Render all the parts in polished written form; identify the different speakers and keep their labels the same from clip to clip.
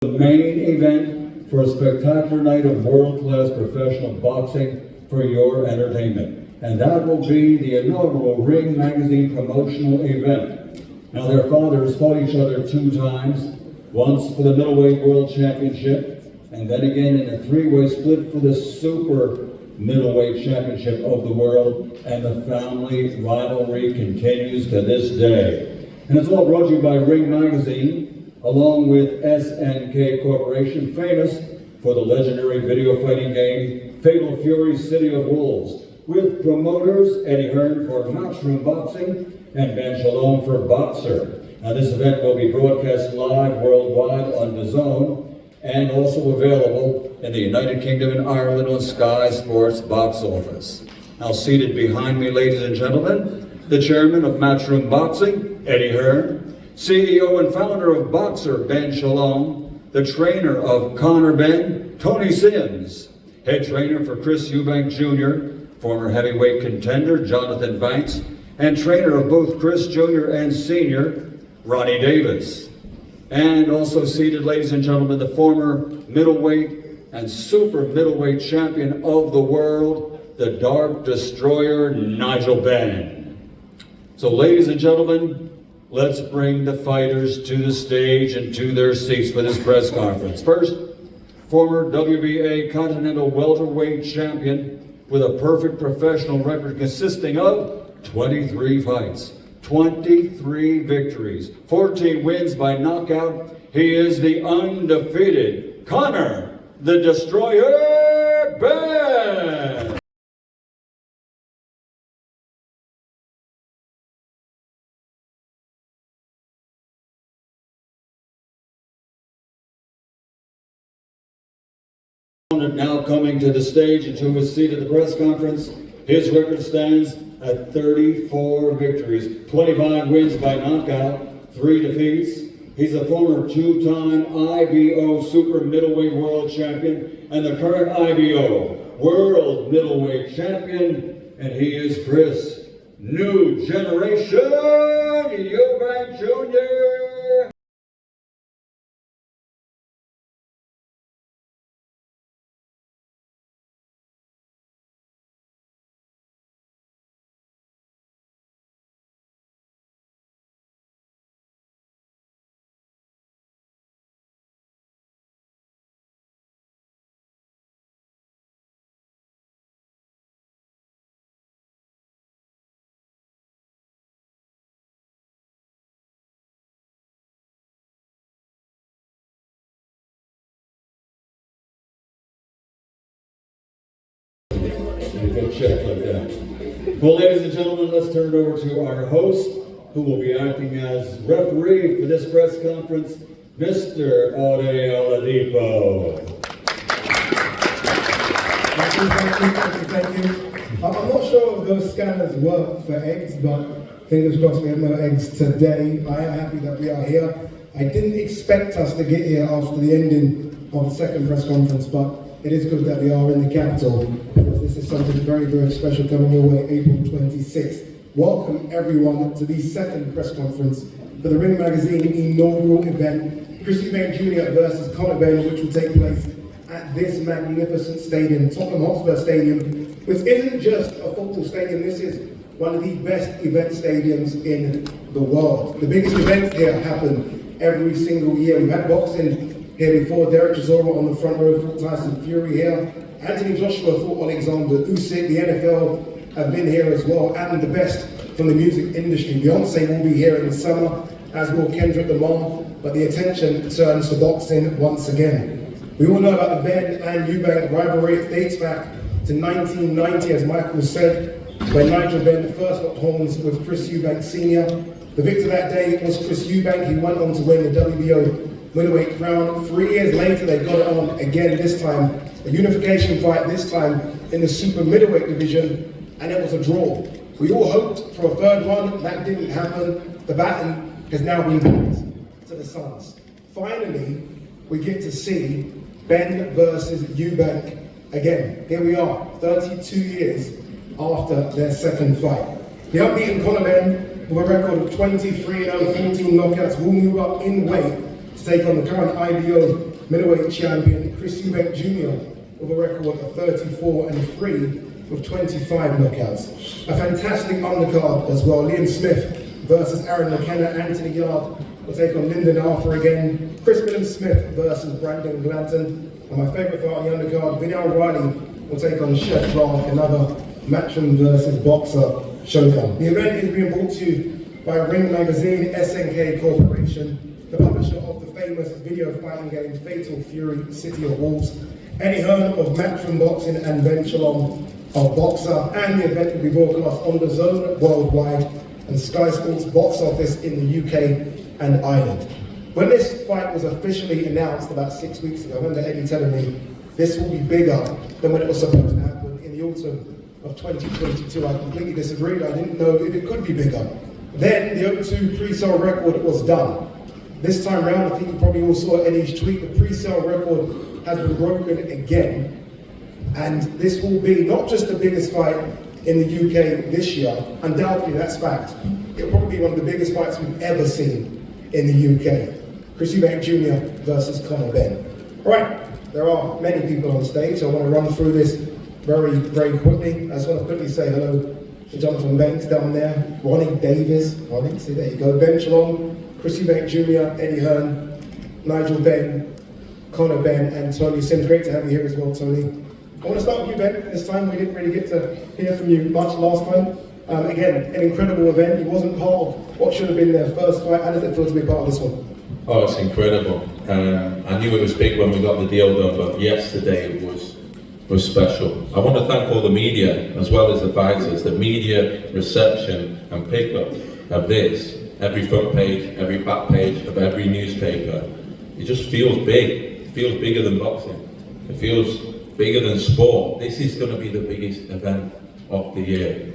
Speaker 1: The main event for a spectacular night of world-class professional boxing for your entertainment. And that will be the inaugural Ring Magazine promotional event. Now, their fathers fought each other 2 times, once for the middleweight world championship, and then again in a 3-way split for the super middleweight championship of the world, and the family rivalry continues to this day. And it's all brought to you by Ring Magazine, along with SNK Corporation, famous for the legendary video fighting game Fatal Fury City of Wolves, with promoters Eddie Hearn for Matchroom Boxing and Ben Shalom for Boxer. Now, this event will be broadcast live worldwide on DAZN and also available in the United Kingdom and Ireland on Sky Sports box office. Now, seated behind me, ladies and gentlemen, the chairman of Matchroom Boxing, Eddie Hearn, CEO and founder of Boxer, Ben Shalom, the trainer of Conor Benn, Tony Sims, head trainer for Chris Eubank Jr., former heavyweight contender Jonathan Banks, and trainer of both Chris Jr. and Sr., Ronnie Davis. And also seated, ladies and gentlemen, the former middleweight and super middleweight champion of the world, the Dark Destroyer, Nigel Benn. So, ladies and gentlemen, let's bring the fighters to the stage and to their seats for this press conference. First, former WBA Continental Welterweight Champion with a perfect professional record consisting of 23 fights, 23 victories, 14 wins by knockout. He is the undefeated Conor the Destroyer Benn. Now coming to the stage and to his seat at the press conference, his record stands at 34 victories, 25 wins by knockout, 3 defeats. He's a former 2-time IBO Super Middleweight World Champion and the current IBO World Middleweight Champion, and he is Chris New Generation Eubank Jr. Go check like that. Well, ladies and gentlemen, let's turn it over to our host, who will be acting as referee for this press conference, Mr. Ode Oladipo.
Speaker 2: Thank you. I'm not sure if those scanners work for eggs, but fingers crossed we have no eggs today. I am happy that we are here. I didn't expect us to get here after the ending of the second press conference, but it is good that we are in the capital, because this is something very, very special coming your way, April 26th. Welcome everyone to the second press conference for the Ring Magazine inaugural event, Chris Eubank Jr. versus Conor Benn, which will take place at this magnificent stadium, Tottenham Hotspur Stadium, which isn't just a football stadium. This is one of the best event stadiums in the world. The biggest events here happen every single year. We've had boxing here before. Derek Chisora on the front row fought Tyson Fury here. Anthony Joshua fought Alexander Usyk. The NFL have been here as well, and the best from the music industry. Beyonce will be here in the summer, as will Kendrick Lamar, but the attention turns to boxing once again. We all know about the Benn and Eubank rivalry. It dates back to 1990, as Michael said, when Nigel Benn first got horns with Chris Eubank Sr. The victor that day was Chris Eubank. He went on to win the WBO middleweight crown. 3 years later, they got it on again, this time a unification fight, this time in the super middleweight division, and it was a draw. We all hoped for a third one. That didn't happen. The baton has now been passed to the Suns. Finally, we get to see Benn versus Eubank again. Here we are, 32 years after their second fight. The unbeaten Conor Benn, with a record of 23-0, 14 knockouts, will move up in weight to take on the current IBO middleweight champion Chris Eubank Jr. with a record of 34-3 with 25 knockouts. A fantastic undercard as well. Liam Smith versus Aaron McKenna. Anthony Yard will take on Lyndon Arthur again. Chris Smith versus Brandon Glanton. And my favourite fight on the undercard, Vinny O'Reilly will take on Chef Clark, another Matchroom versus Boxer showdown. The event is being brought to you by Ring Magazine, SNK Corporation, the publisher of the famous video fighting game Fatal Fury City of Wolves, Eddie Hearn of Matchroom Boxing, and Ben Shalom of Boxer. And the event will be broadcast on the Zone worldwide and Sky Sports box office in the UK and Ireland. When this fight was officially announced about 6 weeks ago, I remember Eddie telling me this will be bigger than when it was supposed to happen in the autumn of 2022. I completely disagreed. I didn't know if it could be bigger. Then the O2 pre-sale record was done. This time round, I think you probably all saw Eddie's tweet, the pre-sale record has been broken again. And this will be not just the biggest fight in the UK this year, undoubtedly that's fact. It'll probably be one of the biggest fights we've ever seen in the UK. Chris Eubank Jr. versus Conor Benn. All right, there are many people on stage. I want to run through this very, very quickly. I just want to quickly say hello to Jonathan Banks down there, Ronnie Davis, see there you go, Ben Shalom, Chris Eubank Jr., Eddie Hearn, Nigel Benn, Conor Benn, and Tony Sims. Great to have you here as well, Tony. I want to start with you, Ben. This time we didn't really get to hear from you much last time. Again, an incredible event. You wasn't part of what should have been their first fight. How does it feel to be part of this one?
Speaker 3: Oh, it's incredible. I knew it was big when we got the deal done, but yesterday it was special. I want to thank all the media as well as the fighters. The media reception and pickup of this, every front page, every back page of every newspaper, it just feels big. It feels bigger than boxing. It feels bigger than sport. This is going to be the biggest event of the year.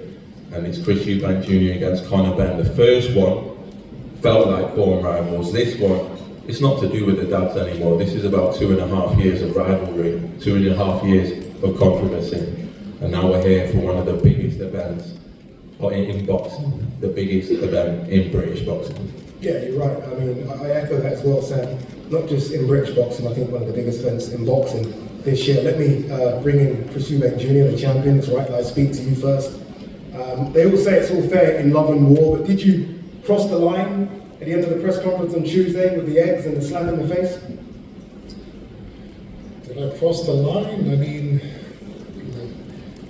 Speaker 3: And it's Chris Eubank Jr. against Conor Benn. The first one felt like born rivals. This one, it's not to do with the dads anymore. This is about 2.5 years of rivalry, 2.5 years of controversy. And now we're here for one of the biggest events in boxing, the biggest event in British boxing.
Speaker 2: Yeah, you're right. I mean, I echo that as well, Sam. Not just in British boxing, I think one of the biggest events in boxing this year. Let me bring in Chris Eubank Jr., the champion. It's right that I speak to you first. They all say it's all fair in love and war, but did you cross the line at the end of the press conference on Tuesday with the eggs and the slap in the face?
Speaker 4: Did I cross the line? I mean,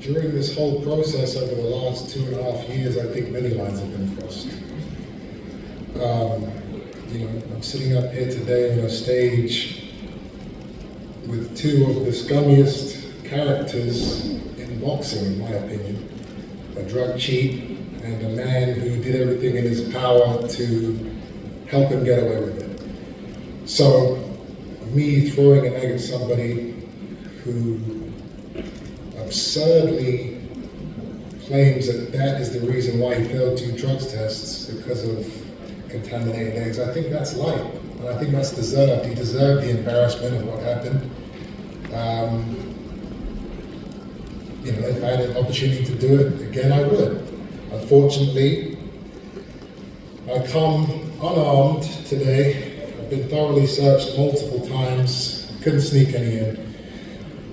Speaker 4: during this whole process over the last 2.5 years, I think many lines have been crossed. I'm sitting up here today on a stage with two of the scummiest characters in boxing, in my opinion. A drug cheat and a man who did everything in his power to help him get away with it. So, me throwing an egg at somebody who absurdly claims that is the reason why he failed 2 drugs tests because of contaminated eggs, I think that's light, and I think that's deserved. He deserved the embarrassment of what happened. If I had an opportunity to do it again, I would. Unfortunately, I come unarmed today. I've been thoroughly searched multiple times, couldn't sneak any in.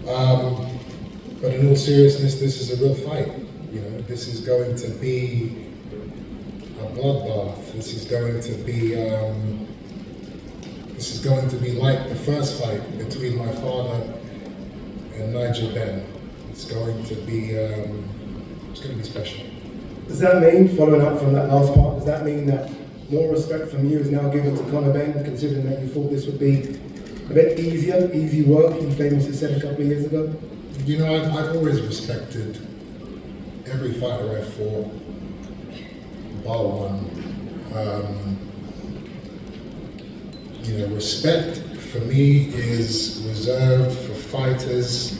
Speaker 4: But in all seriousness, this is a real fight. This is going to be a bloodbath. This is going to be like the first fight between my father and Nigel Benn. It's going to be special.
Speaker 2: Does that mean, following up from that last part, does that mean that more respect from you is now given to Conor Benn, considering that you thought this would be a bit easy work, you famously said a couple of years ago?
Speaker 4: I've always respected every fighter I fought, bar one. Respect for me is reserved for fighters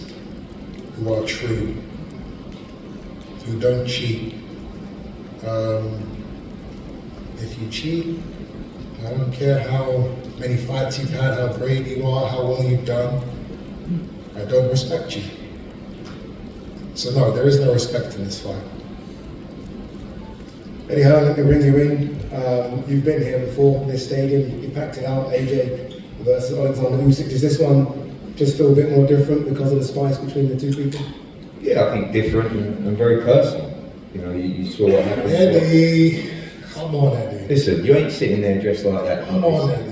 Speaker 4: who are true, who don't cheat. If you cheat, I don't care how many fights you've had, how brave you are, how well you've done, I don't respect you. So no, there is no respect in this fight.
Speaker 2: Eddie Hearn, let me bring you in. You've been here before, this stadium, you packed it out. AJ versus Alexander Usyk. Does this one just feel a bit more different because of the spice between the two people?
Speaker 5: Yeah, I think different and very personal. You know, you saw what happened.
Speaker 4: Eddie, come on, Eddie.
Speaker 5: Listen, you ain't sitting there dressed like that.
Speaker 4: Come on, Eddie.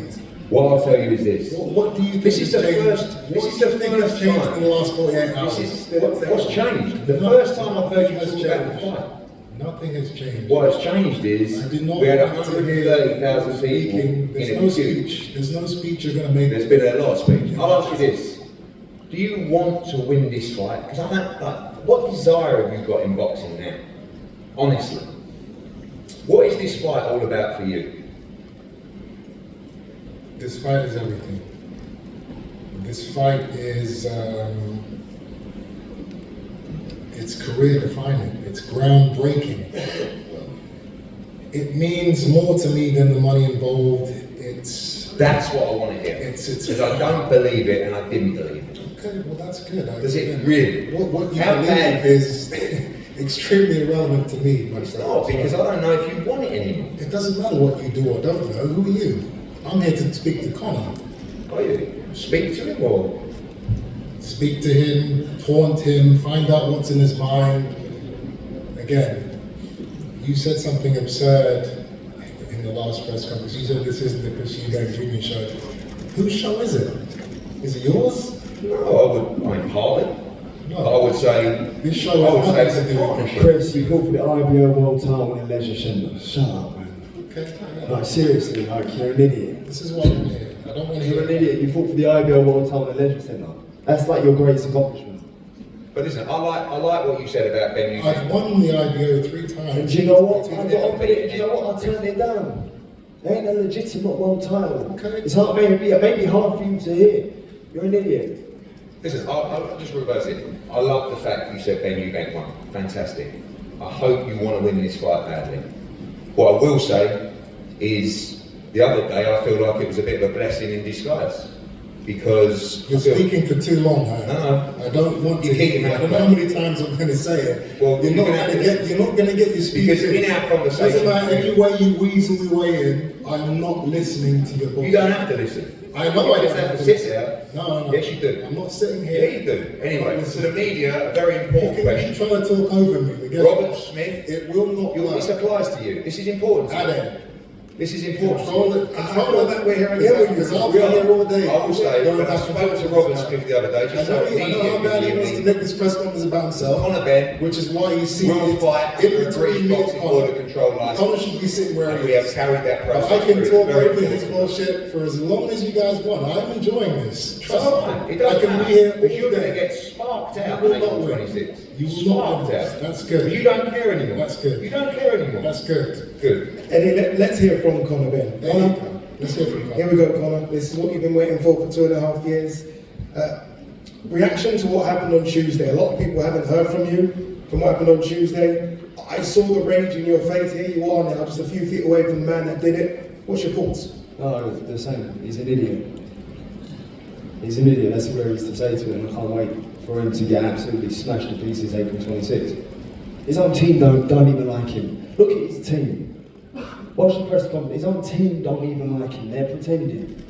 Speaker 5: What I'll tell you is this.
Speaker 4: What do you think
Speaker 5: This is the
Speaker 4: has changed?
Speaker 5: first. This
Speaker 4: What
Speaker 5: is
Speaker 4: do
Speaker 5: the
Speaker 4: you think has
Speaker 5: first
Speaker 4: changed
Speaker 5: time.
Speaker 4: in the last 48 hours?
Speaker 5: This is what's changed. The
Speaker 4: Nothing
Speaker 5: first time I've heard you
Speaker 4: has
Speaker 5: talk about the
Speaker 4: changed.
Speaker 5: fight.
Speaker 4: Nothing has changed.
Speaker 5: What has changed is
Speaker 4: I did not
Speaker 5: we had
Speaker 4: want to hear
Speaker 5: 130,000 people
Speaker 4: speaking. There's
Speaker 5: in a
Speaker 4: no
Speaker 5: queue.
Speaker 4: speech. There's no speech you're going to make.
Speaker 5: There's been a lot of speech. I'll ask you this: do you want to win this fight? Because I don't. Like, what desire have you got in boxing now? Honestly, what is this fight all about for you?
Speaker 4: This fight is everything. This fight is, it's career defining. It's groundbreaking. It means more to me than the money involved.
Speaker 5: That's what I want to hear.
Speaker 4: It's
Speaker 5: Because I don't believe it, and I didn't believe it.
Speaker 4: okay. Well, that's good.
Speaker 5: Does it really?
Speaker 4: What you
Speaker 5: How
Speaker 4: believe
Speaker 5: bad?
Speaker 4: is extremely irrelevant to me.
Speaker 5: It's not, because I don't know if you want it anymore.
Speaker 4: It doesn't matter what you do or don't know. Who are you? I'm here to speak to Conor.
Speaker 5: Are you? Speak to him or?
Speaker 4: Speak to him, taunt him, find out what's in his mind. Again, you said something absurd in the last press conference. You said this isn't the Chris Eubank Jr. show. Whose show is it? Is it yours?
Speaker 5: No, I mean, partly.
Speaker 4: No.
Speaker 5: I would say,
Speaker 4: This show
Speaker 5: I would say
Speaker 4: has
Speaker 5: it's
Speaker 4: nothing
Speaker 5: a
Speaker 4: to do with
Speaker 5: partnership.
Speaker 6: Chris, you called for the IBO World title in Leisure Centre. Shut up, man.
Speaker 4: Okay,
Speaker 6: Like, seriously, like, you're an idiot.
Speaker 4: this is what I'm here. I don't want to
Speaker 6: You're
Speaker 4: hear
Speaker 6: an idiot. You fought for the IBO World title in Leisure Centre. That's like your greatest accomplishment.
Speaker 5: But listen, I like what you said about Ben Eubank.
Speaker 4: I've won the IBO 3 times.
Speaker 6: And do you know what?
Speaker 5: Yeah,
Speaker 6: Do you know what? I turned it down. It ain't a legitimate world title.
Speaker 4: Okay.
Speaker 6: It's hard, maybe it may be hard for you to hear. You're an idiot.
Speaker 5: Listen, I'll just reverse it. I love the fact you said Ben Eubank won. Fantastic. I hope you want to win this fight badly. What I will say is, the other day I feel like it was a bit of a blessing in disguise. Because
Speaker 4: You're speaking for too long, huh?
Speaker 5: No.
Speaker 4: I don't want
Speaker 5: You
Speaker 4: to
Speaker 5: keep
Speaker 4: hear.
Speaker 5: your
Speaker 4: I don't
Speaker 5: mouth
Speaker 4: know how
Speaker 5: closed.
Speaker 4: many times I'm going to say it.
Speaker 5: Well,
Speaker 4: you're not going to get your speech.
Speaker 5: Because in our conversation-
Speaker 4: doesn't matter any way you weasel your way in. I'm not listening to your bullshit.
Speaker 5: you don't have to listen.
Speaker 4: I know I
Speaker 5: just
Speaker 4: don't
Speaker 5: have to
Speaker 4: have
Speaker 5: sit
Speaker 4: to
Speaker 5: there.
Speaker 4: No.
Speaker 5: Yes, you do.
Speaker 4: I'm not sitting
Speaker 5: Yeah,
Speaker 4: here.
Speaker 5: you do. Anyway, so the media, a very
Speaker 4: You
Speaker 5: important
Speaker 4: can
Speaker 5: question.
Speaker 4: keep trying to talk over me. Again.
Speaker 5: Robert Smith,
Speaker 4: It will not
Speaker 5: this
Speaker 4: work.
Speaker 5: applies to you. This is important.
Speaker 4: Ade,
Speaker 5: This is important.
Speaker 4: control it.
Speaker 2: I feel that we're hearing
Speaker 4: Yeah,
Speaker 2: you.
Speaker 4: because I'll be here all day.
Speaker 5: I will say,
Speaker 4: Going
Speaker 5: when I
Speaker 4: back and
Speaker 5: spoke
Speaker 4: forth
Speaker 5: to
Speaker 4: with
Speaker 5: Robert
Speaker 4: this guy.
Speaker 5: Smith the other day,
Speaker 4: I
Speaker 5: just
Speaker 4: know,
Speaker 5: so
Speaker 4: I know how bad he wants to make this press conference about himself.
Speaker 5: Conor Benn
Speaker 4: Which is why you see
Speaker 5: will
Speaker 4: it
Speaker 5: fight
Speaker 4: in
Speaker 5: for a
Speaker 4: between
Speaker 5: British
Speaker 4: me and
Speaker 5: boxing border
Speaker 4: Conor.
Speaker 5: control
Speaker 4: Conor
Speaker 5: license.
Speaker 4: should be sitting where
Speaker 5: And
Speaker 4: he
Speaker 5: we have
Speaker 4: is.
Speaker 5: carried that
Speaker 4: But
Speaker 5: process
Speaker 4: I can
Speaker 5: through.
Speaker 4: talk
Speaker 5: It's very
Speaker 4: over his
Speaker 5: important.
Speaker 4: bullshit for as long as you guys want. I'm enjoying this. Trust
Speaker 5: So
Speaker 4: me.
Speaker 5: am I. It
Speaker 4: I
Speaker 5: doesn't
Speaker 4: can
Speaker 5: matter.
Speaker 4: be here all
Speaker 5: But you're going to
Speaker 4: day.
Speaker 5: get sparked out
Speaker 4: You will
Speaker 5: on
Speaker 4: not
Speaker 5: April
Speaker 4: win.
Speaker 5: 26th.
Speaker 4: You will not
Speaker 5: Sparked
Speaker 4: win.
Speaker 5: out.
Speaker 4: That's good.
Speaker 5: But you don't care anymore.
Speaker 4: That's good.
Speaker 5: You don't care anymore.
Speaker 4: That's good.
Speaker 5: Good.
Speaker 2: Eddie, let's hear from Conor Benn.
Speaker 4: There you
Speaker 2: Conor,
Speaker 4: go. Let's hear from
Speaker 2: here
Speaker 4: Conor.
Speaker 2: we go, Conor. This is what you've been waiting for 2.5 years. Reaction to what happened on Tuesday. A lot of people haven't heard from you from what happened on Tuesday. I saw the rage in your face. Here you are now, just a few feet away from the man that did it. What's your thoughts?
Speaker 6: No, the same. He's an idiot. He's an idiot. That's what there is to say to him. I can't wait for him to get absolutely smashed to pieces April 26th. His own team don't even like him. Look at his team. Watch the press conference. His own team don't even like him. They're pretending.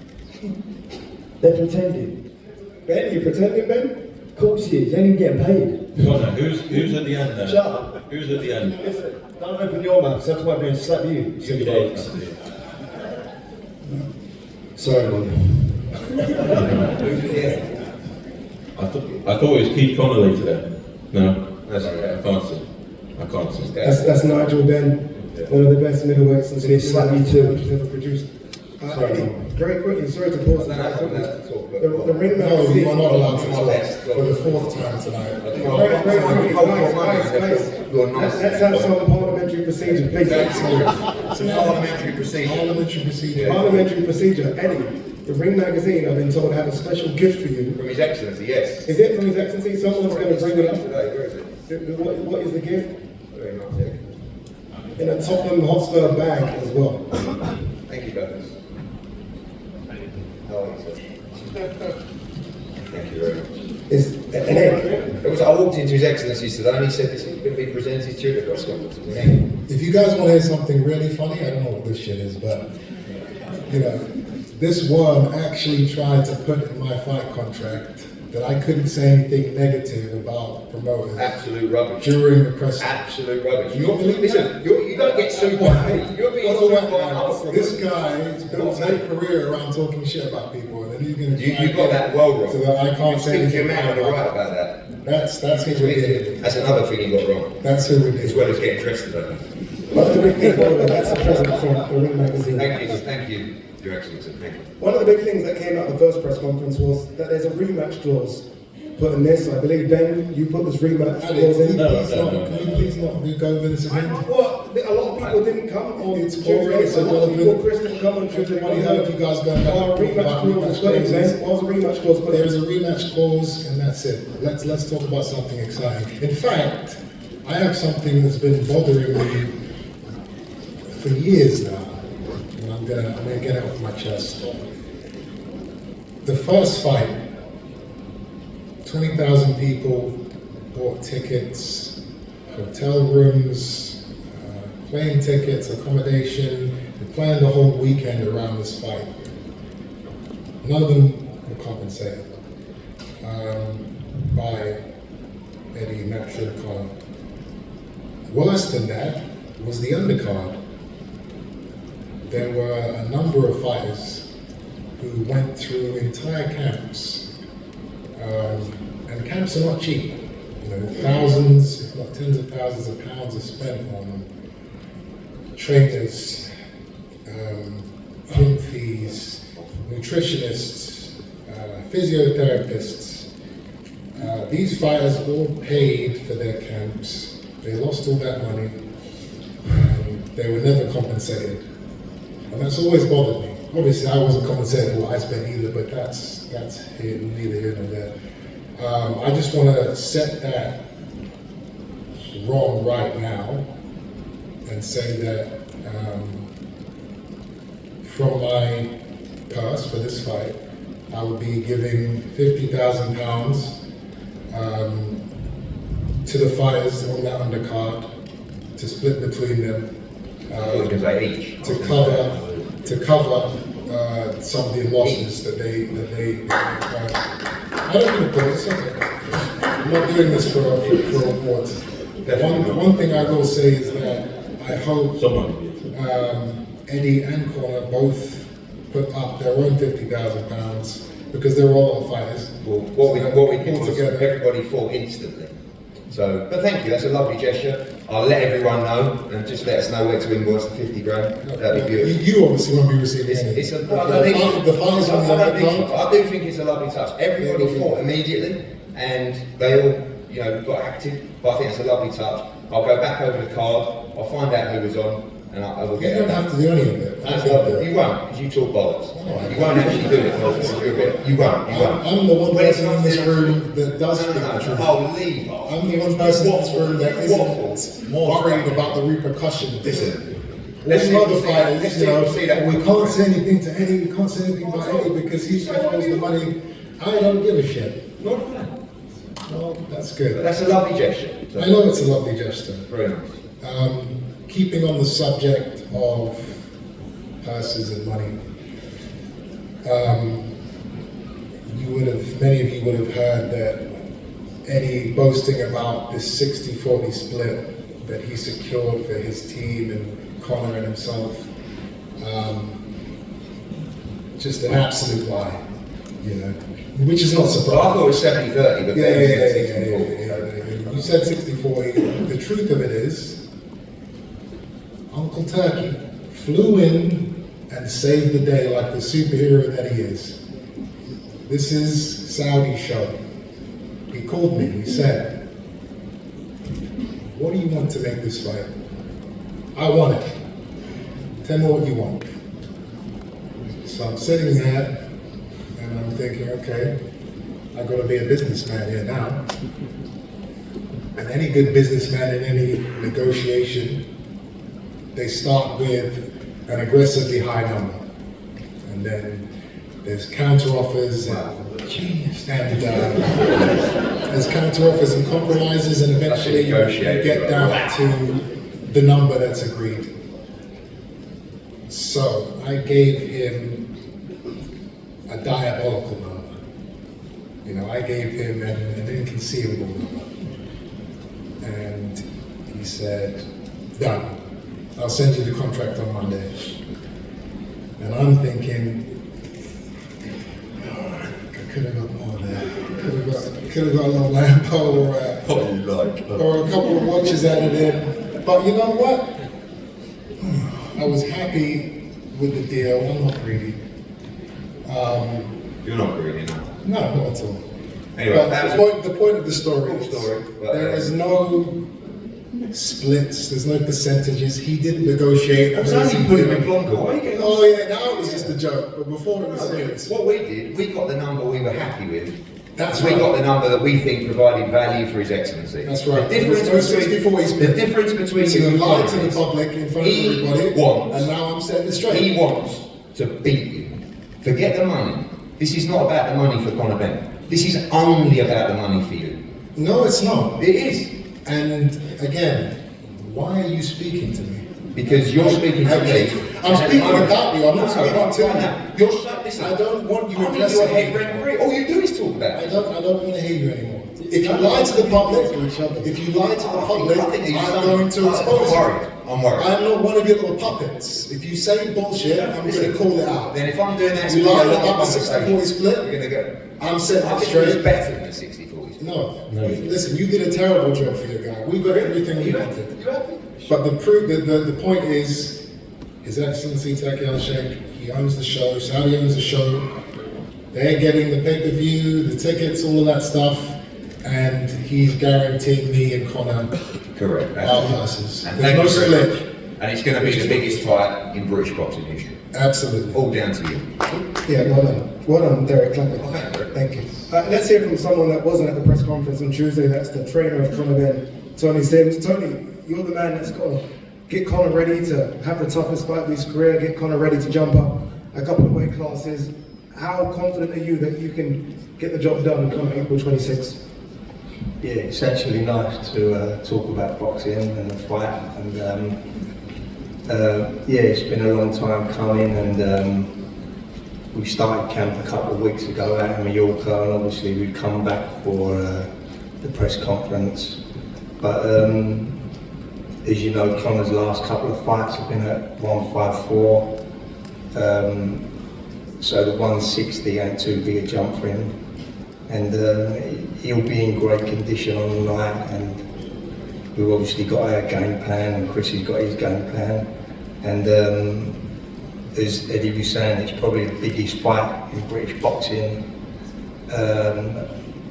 Speaker 6: They're pretending.
Speaker 2: Ben, you pretending, Ben?
Speaker 6: Of course he is. They ain't even getting paid.
Speaker 3: Connor, who's at the end there?
Speaker 6: Shut up.
Speaker 3: Who's at the end?
Speaker 6: Listen, don't open your mouth. So I'll come over here and slap you. Silly bollocks. Sorry, man.
Speaker 3: I thought it was Keith Connolly today. No, that's okay. I can't see. I can't see.
Speaker 2: That's Nigel Ben, one of the best middleweights since
Speaker 6: Did he slap you too?
Speaker 2: ever produced.
Speaker 6: Sorry.
Speaker 2: Very quickly, sorry to pause.
Speaker 5: I don't know if I'm allowed to talk, but-
Speaker 2: The ring
Speaker 4: No,
Speaker 2: magazine.
Speaker 4: you are not allowed to
Speaker 5: My
Speaker 4: talk
Speaker 5: best.
Speaker 4: for the 4th time tonight.
Speaker 2: Very quickly, guys.
Speaker 5: You're nice.
Speaker 2: Let's have some parliamentary procedure, please.
Speaker 5: It's a parliamentary procedure.
Speaker 4: Parliamentary procedure.
Speaker 2: Parliamentary procedure. Eddie, the Ring magazine, I've been told, have a special gift for you.
Speaker 5: From His Excellency, yes.
Speaker 2: Is it from His Excellency? Someone's going to bring it up.
Speaker 5: Today, where is it?
Speaker 2: What is the gift?
Speaker 5: Very nice, yeah.
Speaker 2: In a Tottenham Hotspur bag as well.
Speaker 5: Thank you, Douglas. How are you, sir? Thank you very much.
Speaker 2: And then,
Speaker 5: I walked into His Excellency's today and he said this is going to be presented to you at the press conference.
Speaker 4: If you guys want to hear something really funny, I don't know what this shit is, but you know, this one actually tried to put in my fight contract that I couldn't say anything negative about promoters
Speaker 5: Absolute rubbish.
Speaker 4: during the press.
Speaker 5: Absolute rubbish.
Speaker 4: You believe
Speaker 5: Listen, you don't get sued by me. You're being
Speaker 4: What
Speaker 5: sued
Speaker 4: about
Speaker 5: by
Speaker 4: now?
Speaker 5: us.
Speaker 4: This guy has built his whole career around talking shit about people, and then he's going to.
Speaker 5: You got that well wrong.
Speaker 4: So that I can't say
Speaker 5: Speak to your
Speaker 4: anything
Speaker 5: man on the
Speaker 4: about
Speaker 5: right
Speaker 4: it.
Speaker 5: about that.
Speaker 4: That's who we did.
Speaker 5: That's another thing you got wrong.
Speaker 4: That's who we
Speaker 5: As
Speaker 4: did.
Speaker 5: well as getting dressed today.
Speaker 2: One of the big things, by the way, that's a present from the Ring magazine.
Speaker 5: Thank you, Your Excellency. Thank you.
Speaker 2: One of the big things that came out of the first press conference was that there's a rematch clause put in this. I believe, Ben, you put this rematch
Speaker 4: Ali,
Speaker 2: clause
Speaker 4: can
Speaker 2: in.
Speaker 4: you please not go over this again?
Speaker 2: What? A lot of people didn't come on
Speaker 4: It's
Speaker 2: Tuesday.
Speaker 4: always
Speaker 2: A lot of people,
Speaker 4: irrelevant.
Speaker 2: Chris didn't come on Tuesday.
Speaker 4: Everybody heard you guys going back
Speaker 2: Our
Speaker 4: and forth
Speaker 2: rematch
Speaker 4: about
Speaker 2: clause was
Speaker 4: rematch
Speaker 2: put in,
Speaker 4: clauses.
Speaker 2: Ben. What was the rematch clause put
Speaker 4: There
Speaker 2: in?
Speaker 4: is a rematch clause, and that's it. Let's talk about something exciting. In fact, I have something that's been bothering me for years now, and I'm gonna get it off my chest. The first fight, 20,000 people bought tickets, hotel rooms, plane tickets, accommodation. They planned the whole weekend around this fight. None of them were compensated by Eddie, Napster, and Conor. Worse than that was the undercard. There were a number of fighters who went through entire camps, and camps are not cheap. You know, thousands, if not tens of thousands of pounds are spent on trainers, home fees, nutritionists, physiotherapists. These fighters all paid for their camps. They lost all that money, and they were never compensated. And that's always bothered me. Obviously, I wasn't compensated for what I spent either, but that's neither here nor there. I just want to set that wrong right now and say that from my purse for this fight, I will be giving £50,000 to the fighters on that undercard to split between them. To cover some of the losses that they incurred. I don't need to put it, it's okay. I'm not doing this for awards. One thing I will say is that I hope Eddie and Conor both put up their own £50,000 because they're all fighters.
Speaker 5: Well, what we did was
Speaker 4: together.
Speaker 5: everybody fought instantly. So, but thank you, that's a lovely gesture. I'll let everyone know and just let us know where to invoice the 50 grand. That'd be good.
Speaker 4: You obviously won't be receiving any.
Speaker 5: It's a,
Speaker 4: The fighters on the undercard.
Speaker 5: I do think it's a lovely touch. Everybody fought immediately and they all, got active. But I think it's a lovely touch. I'll go back over the card. I'll find out who was on, and I will get.
Speaker 4: You don't have to do any of it.
Speaker 5: You won't, because you talk bollocks. You won't actually do it. You won't.
Speaker 4: I'm the one person in this room that does speak the truth.
Speaker 5: Oh, leave off.
Speaker 4: I'm the one person in this room that isn't worried about the repercussions.
Speaker 5: Listen.
Speaker 4: All the other fighters,
Speaker 5: see that.
Speaker 4: we can't say anything to Eddie, we can't say anything about Eddie because he controls the money. I don't give a shit.
Speaker 5: No.
Speaker 4: Well, that's
Speaker 5: But
Speaker 4: good.
Speaker 5: that's a lovely gesture.
Speaker 4: I know it's a lovely gesture.
Speaker 5: Very nice.
Speaker 4: Keeping on the subject of purses and money, many of you would have heard that Eddie boasting about this 60-40 split that he secured for his team and Conor and himself. Just an absolute lie, which is not
Speaker 5: Well, I
Speaker 4: surprising.
Speaker 5: thought it was 70-30, but
Speaker 4: Yeah. You said 60-40. The truth of it is, Uncle Turkey flew in and saved the day like the superhero that he is. This is Saudi's show. He called me, he said, "What do you want to make this fight?" "I want it. Tell me what you want." So I'm sitting there and I'm thinking, okay, I've got to be a businessman here now. And any good businessman in any negotiation, they start with an aggressively high number. And then there's counter offers and there's counter offers and compromises, and eventually you get down to the number that's agreed. So I gave him a diabolical number. You know, I gave him an inconceivable number. And he said, done. I'll send you the contract on Monday. And I'm thinking, I could have got more there. Could have got a little Lambo or a couple of watches added in. But you know what? I was happy with the deal. I'm not greedy.
Speaker 5: You're not greedy, no.
Speaker 4: No, not at all.
Speaker 5: Anyway,
Speaker 4: but the point of the story is
Speaker 5: but,
Speaker 4: there is no splits, there's no percentages. He didn't negotiate.
Speaker 5: I was only putting him in Blanca. Why are you getting
Speaker 4: Oh yeah, now it was just a joke, but before it was
Speaker 5: No,
Speaker 4: serious.
Speaker 5: what we did, we got the number we were happy with.
Speaker 4: That's
Speaker 5: we
Speaker 4: right.
Speaker 5: got the number that we think provided value for His Excellency.
Speaker 4: That's right.
Speaker 5: The difference
Speaker 4: There's no
Speaker 5: between
Speaker 4: 60-40 split.
Speaker 5: the difference between
Speaker 4: So you
Speaker 5: you
Speaker 4: lied to the
Speaker 5: and
Speaker 4: public in front of
Speaker 5: he
Speaker 4: everybody,
Speaker 5: wants,
Speaker 4: and now I'm setting it straight.
Speaker 5: He wants to beat you. Forget the money. This is not about the money for Conor Benn. This is only about the money for you.
Speaker 4: No, it's not.
Speaker 5: It is.
Speaker 4: And again, why are you speaking to me?
Speaker 5: Because you're speaking to me.
Speaker 4: I'm speaking about you. I'm not speaking
Speaker 5: right
Speaker 4: to you.
Speaker 5: now. You're so, listen,
Speaker 4: I don't want you
Speaker 5: I'm in
Speaker 4: addressing
Speaker 5: your head
Speaker 4: me.
Speaker 5: rent free. All you do is talk about
Speaker 4: I
Speaker 5: it.
Speaker 4: don't want to hear you anymore. If you lie to the public, I'm going to expose you.
Speaker 5: I'm worried.
Speaker 4: I'm not one of your little puppets. If you say bullshit, I'm going to call it out.
Speaker 5: Then if I'm doing that,
Speaker 4: You
Speaker 5: it's gonna
Speaker 4: lied
Speaker 5: be a
Speaker 4: about
Speaker 5: long
Speaker 4: the 60-40
Speaker 5: conversation.
Speaker 4: split?
Speaker 5: You're gonna go.
Speaker 4: I'm setting
Speaker 5: I
Speaker 4: it
Speaker 5: think it was
Speaker 4: straight.
Speaker 5: better than the 60-40 split.
Speaker 4: No. Listen, you did a terrible job for your guy. We got everything we wanted.
Speaker 5: You happy?
Speaker 4: But the point is, His Excellency Taki Al-Sheikh, he owns the show, Saudi owns the show. They're getting the pay-per-view, the tickets, all of that stuff, and he's guaranteeing me and Conor
Speaker 5: Correct.
Speaker 4: our classes.
Speaker 5: And
Speaker 4: There's
Speaker 5: thank
Speaker 4: no
Speaker 5: you very much.
Speaker 4: split.
Speaker 5: And it's going to be the biggest fight in British boxing history.
Speaker 4: Absolutely.
Speaker 5: All down to you.
Speaker 2: Yeah, well done. Well done, Derek Clappett. Thank you. Let's hear from someone that wasn't at the press conference on Tuesday. That's the trainer of Conor Benn, Tony Sims. Tony, you're the man that's got to get Conor ready to have the toughest fight of his career, get Conor ready to jump up a couple of weight classes. How confident are you that you can get the job done come April 26th?
Speaker 7: Yeah, it's actually nice to talk about boxing and the fight, and yeah, it's been a long time coming, and we started camp a couple of weeks ago out in Mallorca, and obviously we've come back for the press conference. But as you know, Conor's last couple of fights have been at 154, so the 160 ain't too big a jump for him, and he'll be in great condition on the night, and we've obviously got our game plan, and Chris has got his game plan, and as Eddie was saying, it's probably the biggest fight in British boxing.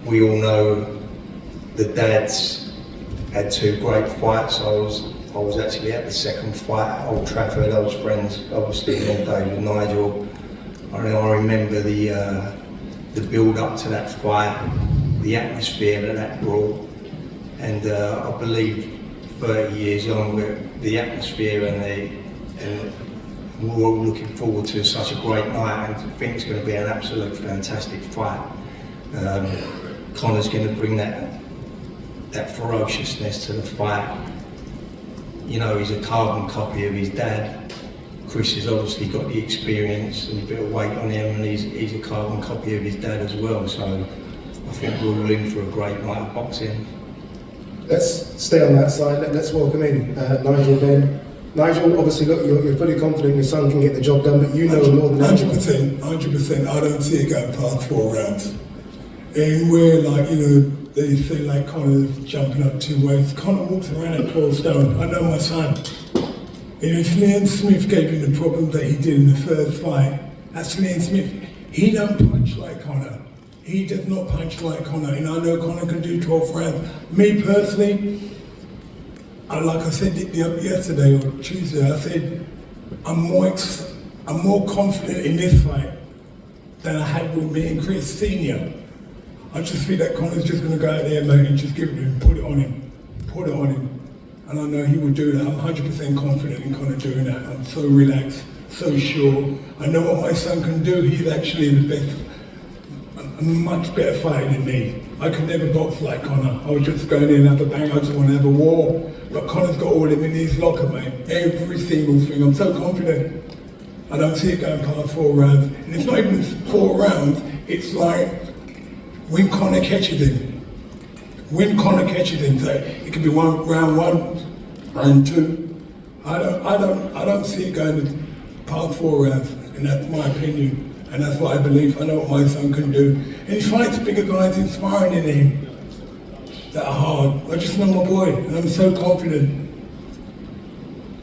Speaker 7: We all know the dads had two great fights. I was actually at the second fight at Old Trafford. I was friends, obviously, all day with Nigel. I remember the build up to that fight, the atmosphere that that brought, and I believe 30 years on, the atmosphere and we're all looking forward to such a great night, and I think it's going to be an absolute fantastic fight. Conor's going to bring that ferociousness to the fight. You know, he's a carbon copy of his dad. Chris has obviously got the experience and a bit of weight on him, and he's a carbon copy of his dad as well. So I think we're all in for a great night of boxing.
Speaker 2: Let's stay on that side. Let's welcome in Nigel Benn. Nigel, obviously, look, you're fully confident your son can get the job done, but you know more than anyone.
Speaker 8: 100%. I don't see it going past 4 rounds. And where, like, you know, they say like Conor's jumping up 2 weights. Conor walks around at 12 stone. I know my son. You know, if Liam Smith gave him the problem that he did in the first fight, that's Liam Smith. He don't punch like Conor. He does not punch like Conor, and I know Conor can do 12 rounds. Me personally, like I said yesterday or Tuesday, I said I'm more confident in this fight than I had with me and Chris Senior. I just feel that Conor's just going to go out there, mate, and just give it to him, put it on him. And I know he will do that. I'm 100% confident in Conor doing that. I'm so relaxed, so sure. I know what my son can do. He's actually the best, a much better fighter than me. I could never box like Conor. I was just going in and have a bang. I just want to have a war. But Conor's got all of them in his locker, mate. Every single thing. I'm so confident. I don't see it going past 4 rounds. And it's not even 4 rounds, it's like, when Conor catches him. When Conor catches him, so it could be round 1, round 2. I don't see it going past 4 rounds, and that's my opinion. And that's what I believe. I know what my son can do. And he fights bigger guys inspiring in him that are hard. I just know my boy, and I'm so confident.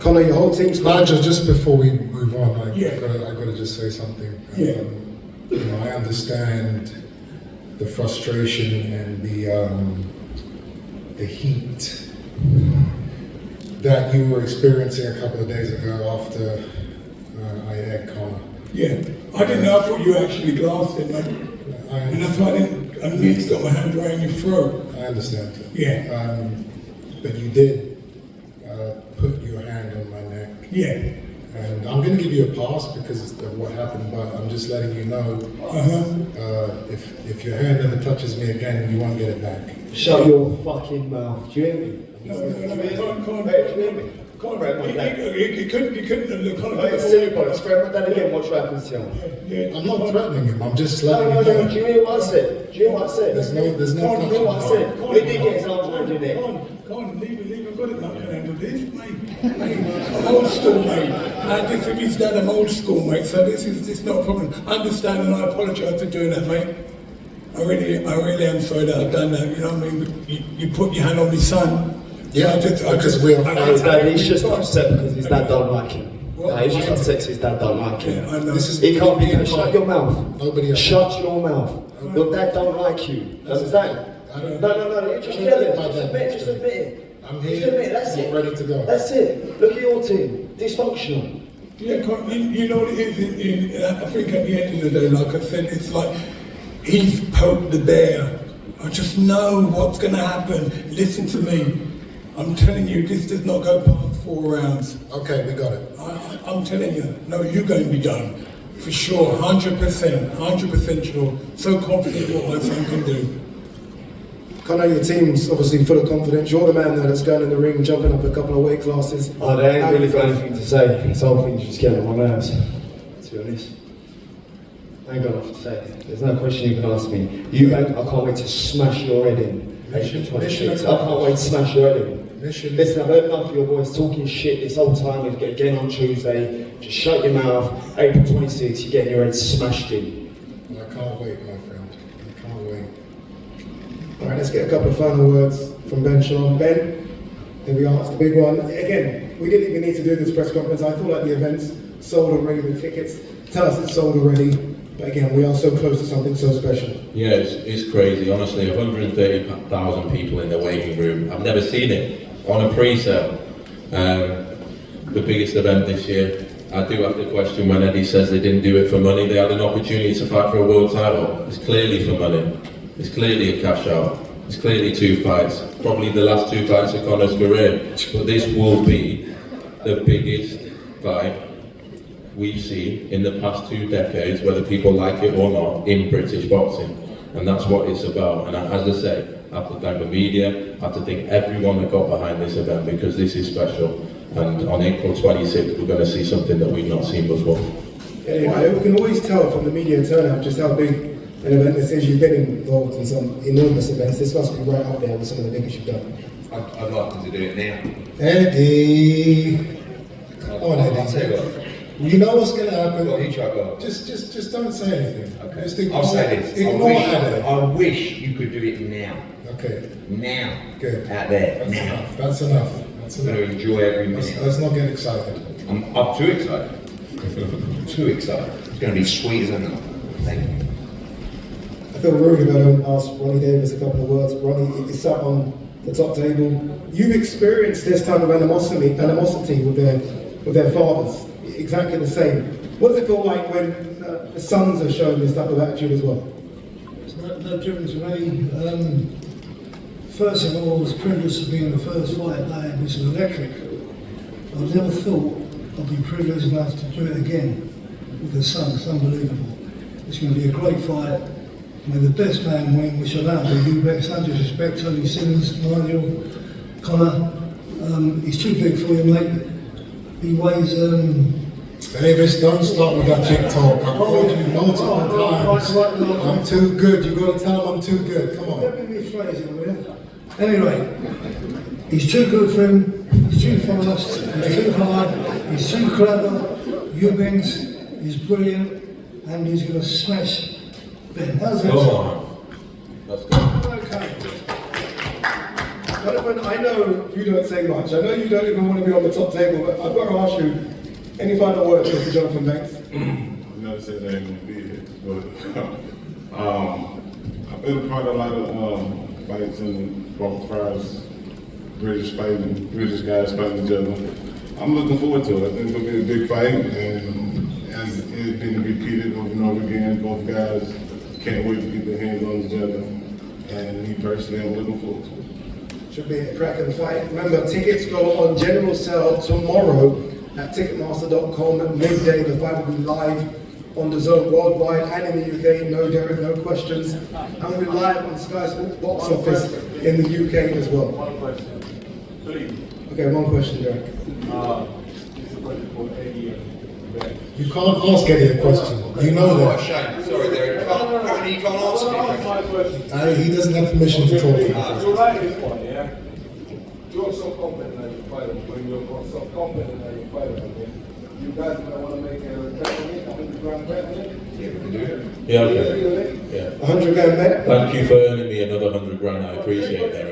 Speaker 2: Conor, your whole team's
Speaker 4: Nigel, just before we move on, I
Speaker 8: Yeah.
Speaker 4: gotta just say something.
Speaker 8: Yeah.
Speaker 4: You know, I understand the frustration and the heat that you were experiencing a couple of days ago after I egged Conor.
Speaker 8: Yeah, I didn't know. I thought you actually glassed it, man. And that's why I nearly got my hand around your throat.
Speaker 4: I understand.
Speaker 8: Yeah.
Speaker 4: But you did put your hand on my neck.
Speaker 8: Yeah.
Speaker 4: And I'm going to give you a pass because of what happened, but I'm just letting you know if your hand ever touches me again, you won't get it back.
Speaker 6: Shut your fucking mouth. Do you hear me?
Speaker 8: No, can't.
Speaker 6: Hey, do you hear me?
Speaker 8: Can't.
Speaker 6: Grab my dad.
Speaker 8: He couldn't look.
Speaker 6: Hey, silly bollocks, grab my dad again, watch what happens to you.
Speaker 8: Yeah.
Speaker 4: I'm not threatening him, I'm just
Speaker 6: No,
Speaker 4: letting
Speaker 6: no,
Speaker 4: you know.
Speaker 6: no, do you hear what I said? Do you hear what I said?
Speaker 4: There's no
Speaker 6: Do you hear what I said? He did get his arms around your neck.
Speaker 8: Go on, leave it. I've got it. I can handle this, mate. I'm old school, mate. And this if he's done, I'm old school, mate. So this is not a problem. I understand, and I apologise for doing that, mate. I really am sorry that I've done that. You know what I mean? But you put your hand on my son.
Speaker 4: Yeah, because we're
Speaker 6: He's just upset because his dad don't like him. No, he's just upset because his dad don't like him.
Speaker 8: Yeah, I know.
Speaker 6: He can't be. Shut your mouth.
Speaker 4: Nobody else.
Speaker 6: Shut your mouth. Your dad don't like you. Understand? No. You just tell it. Just admit it.
Speaker 4: I'm here.
Speaker 6: Just admit it. That's
Speaker 4: I'm
Speaker 6: it.
Speaker 4: ready to go.
Speaker 6: That's it. Look at your team. Dysfunctional.
Speaker 8: Yeah, you know what it is? I think at the end of the day, like I said, it's like he's poked the bear. I just know what's going to happen. Listen to me. I'm telling you, this does not go past 4 rounds.
Speaker 4: Okay, we got it.
Speaker 8: I'm telling you, no, you're going to be done. For sure, 100% sure. So confident what my son can do.
Speaker 2: Conor, your team's obviously full of confidence. You're the man there that's going in the ring, jumping up a couple of weight classes.
Speaker 6: Oh, they ain't really got anything to say. This whole thing's just getting on my nerves, to be honest. I ain't got enough to say. There's no question you can ask me. Eubank, I can't wait to smash your head in.
Speaker 4: Mission
Speaker 6: 26. I can't wait to smash your head in. Listen, I've heard enough of your boys talking shit this whole time. Again on Tuesday. Just shut your mouth. April 26th, you're getting your head smashed in.
Speaker 4: I can't wait, my friend. I can't wait.
Speaker 2: All right, let's get a couple of final words from Ben Shalom. Ben, here we are, it's the big one. Again, we didn't even need to do this press conference. I thought like the event's sold already, the tickets tell us it's sold already. But again, we are so close to something so special.
Speaker 3: Yeah, it's crazy. Honestly, 130,000 people in the waiting room. I've never seen it on a pre-sale. The biggest event this year. I do have to question when Eddie says they didn't do it for money. They had an opportunity to fight for a world title. It's clearly for money. It's clearly a cash out. It's clearly 2 fights. Probably the last 2 fights of Conor's career. But this will be the biggest fight we've seen in the past 2 decades, whether people like it or not, in British boxing. And that's what it's about. And as I say, I have to thank the media, I have to thank everyone that got behind this event, because this is special. And on April 26th, we're going to see something that we've not seen before.
Speaker 2: Anyway, we can always tell from the media turnout just how big an event this is. You've been involved in some enormous events. This must be right up there with some of the biggest you've done.
Speaker 5: I'd like them to do it now.
Speaker 4: Eddie! Come on, Eddie.
Speaker 5: I'll tell you what.
Speaker 4: You know what's going to happen.
Speaker 5: Go on, you try, go on.
Speaker 4: Just don't say anything.
Speaker 5: Okay.
Speaker 4: Just ignore,
Speaker 5: I'll say this.
Speaker 4: Ignore Eddie.
Speaker 5: I wish you could do it now.
Speaker 4: Okay.
Speaker 5: Now.
Speaker 4: Good.
Speaker 5: Out there.
Speaker 4: That's
Speaker 5: now.
Speaker 4: enough. That's enough. That's
Speaker 5: I'm going
Speaker 4: enough.
Speaker 5: to enjoy every minute.
Speaker 4: Let's not get excited.
Speaker 5: I'm too excited. Too excited. It's going to be sweet as a nut. Thank you.
Speaker 2: I feel rude if I don't ask Ronnie Davis a couple of words. Ronnie is sat on the top table. You've experienced this type of animosity with their fathers. Exactly the same. What does it feel like when the sons are showing this type of attitude as well?
Speaker 9: It's no different to me. First of all, I was privileged to be in the first fight I had, which was electric. I never thought I'd be privileged enough to do it again with the son. It's unbelievable. It's going to be a great fight. May the best man win, which will have be Eubank, no disrespect, Tony Simmons, Nigel, Conor. He's too big for you, mate. He weighs
Speaker 4: Davis, don't start with that big talk. I've told you multiple times. I'm too good. You've got to tell them I'm too good. Come on.
Speaker 9: Let me rephrase it, will you? Anyway, he's too good for him, he's too fast, he's too hard, he's too clever, Eubank is brilliant, and he's going to smash Ben. How's that?
Speaker 3: Come on. Let's go.
Speaker 9: Okay.
Speaker 2: Jonathan, I know you don't say much. I know you don't even want to be on the top table, but I've got to ask you, any final words for Jonathan Banks?
Speaker 10: I never said I ain't gonna be here, but I've been a part of a lot of fights and Walker Fries, British guys fighting each other. I'm looking forward to it. I think it's gonna be a big fight, and as it's been repeated over and over again, both guys can't wait to get their hands on each other. And me personally, I'm looking forward to it.
Speaker 2: Should be a cracking fight. Remember, tickets go on general sale tomorrow at Ticketmaster.com at midday. The fight will be live on the Zone worldwide and in the UK. No, Derek, no questions. And we'll be live on Sky Sports Box Office in the UK as well.
Speaker 11: One question, please.
Speaker 2: Okay, one question, Derek.
Speaker 11: This is a question for Eddie.
Speaker 4: You can't ask Eddie a question. You know
Speaker 5: What a
Speaker 4: that.
Speaker 5: shame. Sorry, Derek. Apparently you can't answer me.
Speaker 11: That's my question.
Speaker 4: He doesn't have permission to talk.
Speaker 11: You like this one, yeah? You're so confident that you fight him. When you're so confident that you fight him, you guys might want to make a bet on it, 100 grand bet on it?
Speaker 5: Yeah, we can do it.
Speaker 3: Yeah, okay. Yeah.
Speaker 2: 100 grand bet.
Speaker 3: Thank you for earning me another 100 grand. I appreciate that.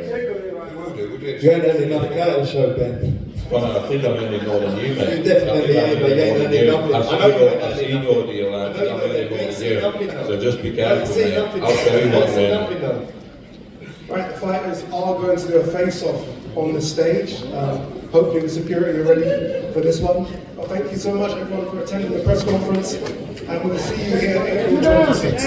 Speaker 5: We'll do it.
Speaker 6: You ain't earning nothing out of the show, Ben.
Speaker 3: Well, I think I'm earning more than you, mate.
Speaker 6: You definitely ain't, but you ain't earning nothing.
Speaker 3: I've seen your deal, and I think I'm earning more than you. So just be careful, mate. I'll show you what's there.
Speaker 2: Right, the fighters are going to do a face-off on the stage. Hopefully the security are ready for this one. Well, thank you so much everyone for attending the press conference, and we'll see you here April 26th.